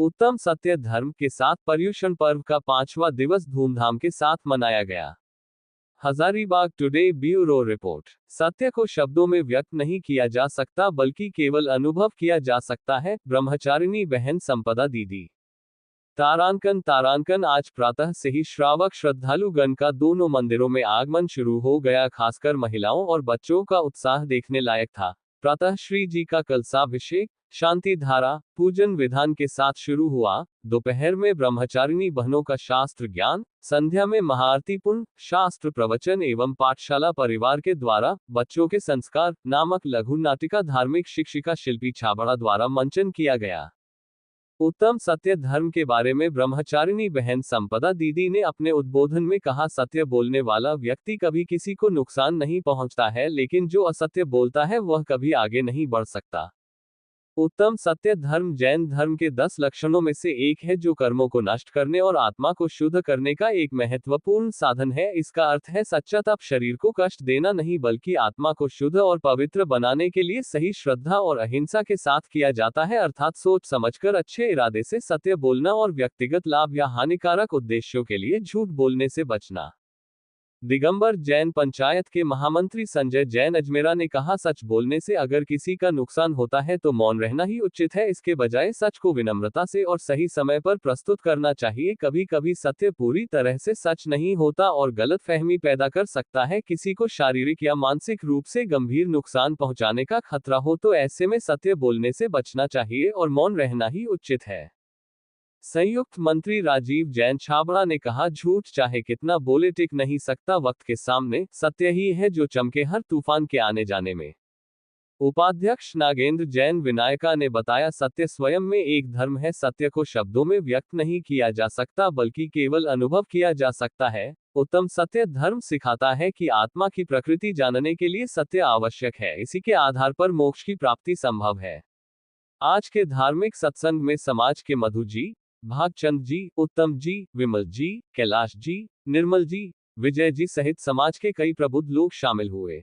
उत्तम सत्य धर्म के साथ पर्युषण पर्व का 5वां दिवस धूमधाम के साथ मनाया गया। Hazaribagh today bureau report. सत्य को शब्दों में व्यक्त नहीं किया जा सकता बल्कि केवल अनुभव किया जा सकता है। ब्रह्मचारिणी बहन संपदा दीदी। तारांकन आज प्रातः से ही श्रावक श्रद्धालुगण का दोनों मंदिरों में आगमन शुरू हो गया। खासकर महिलाओं और बच्चों का उत्साह देखने लायक था। प्रातः श्री जी का कलशाभिषेक शांति धारा पूजन विधान के साथ शुरू हुआ। दोपहर में ब्रह्मचारिणी बहनों का शास्त्र ज्ञान, संध्या में महाआरती पुण्य शास्त्र प्रवचन एवं पाठशाला परिवार के द्वारा बच्चों के संस्कार नामक लघु नाटिका धार्मिक शिक्षिका शिल्पी छाबड़ा द्वारा मंचन किया गया। उत्तम सत्य धर्म के बारे में ब्रह्मचारिणी बहन संपदा दीदी ने अपने उद्बोधन में कहा, सत्य बोलने वाला व्यक्ति कभी किसी को नुकसान नहीं पहुंचता है, लेकिन जो असत्य बोलता है वह कभी आगे नहीं बढ़ सकता। उत्तम सत्य धर्म जैन धर्म के 10 लक्षणों में से एक है, जो कर्मों को नष्ट करने और आत्मा को शुद्ध करने का एक महत्वपूर्ण साधन है। इसका अर्थ है सच्चा तप शरीर को कष्ट देना नहीं बल्कि आत्मा को शुद्ध और पवित्र बनाने के लिए सही श्रद्धा और अहिंसा के साथ किया जाता है, अर्थात सोच समझकर अच्छे इरादे से सत्य बोलना और व्यक्तिगत लाभ या हानिकारक उद्देश्यों के लिए झूठ बोलने से बचना। दिगंबर जैन पंचायत के महामंत्री संजय जैन अजमेरा ने कहा, सच बोलने से अगर किसी का नुकसान होता है तो मौन रहना ही उचित है। इसके बजाय सच को विनम्रता से और सही समय पर प्रस्तुत करना चाहिए। कभी कभी सत्य पूरी तरह से सच नहीं होता और गलतफहमी पैदा कर सकता है। किसी को शारीरिक या मानसिक रूप से गंभीर नुकसान पहुंचाने का खतरा हो तो ऐसे में सत्य बोलने से बचना चाहिए और मौन रहना ही उचित है। संयुक्त मंत्री राजीव जैन छाबड़ा ने कहा, झूठ चाहे कितना बोले टिक नहीं सकता वक्त के सामने। सत्य ही है जो चमके हर तूफान के आने जाने में। उपाध्यक्ष नागेंद्र जैन विनायका ने बताया, सत्य स्वयं में एक धर्म है। सत्य को शब्दों में व्यक्त नहीं किया जा सकता बल्कि केवल अनुभव किया जा सकता है। उत्तम सत्य धर्म सिखाता है कि आत्मा की प्रकृति जानने के लिए सत्य आवश्यक है, इसी के आधार पर मोक्ष की प्राप्ति संभव है। आज के धार्मिक सत्संग में समाज के मधु जी, भागचंद जी, उत्तम जी, विमल जी, कैलाश जी, निर्मल जी, विजय जी सहित समाज के कई प्रबुद्ध लोग शामिल हुए।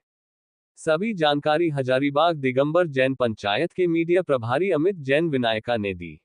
सभी जानकारी हजारीबाग दिगंबर जैन पंचायत के मीडिया प्रभारी अमित जैन विनायका ने दी।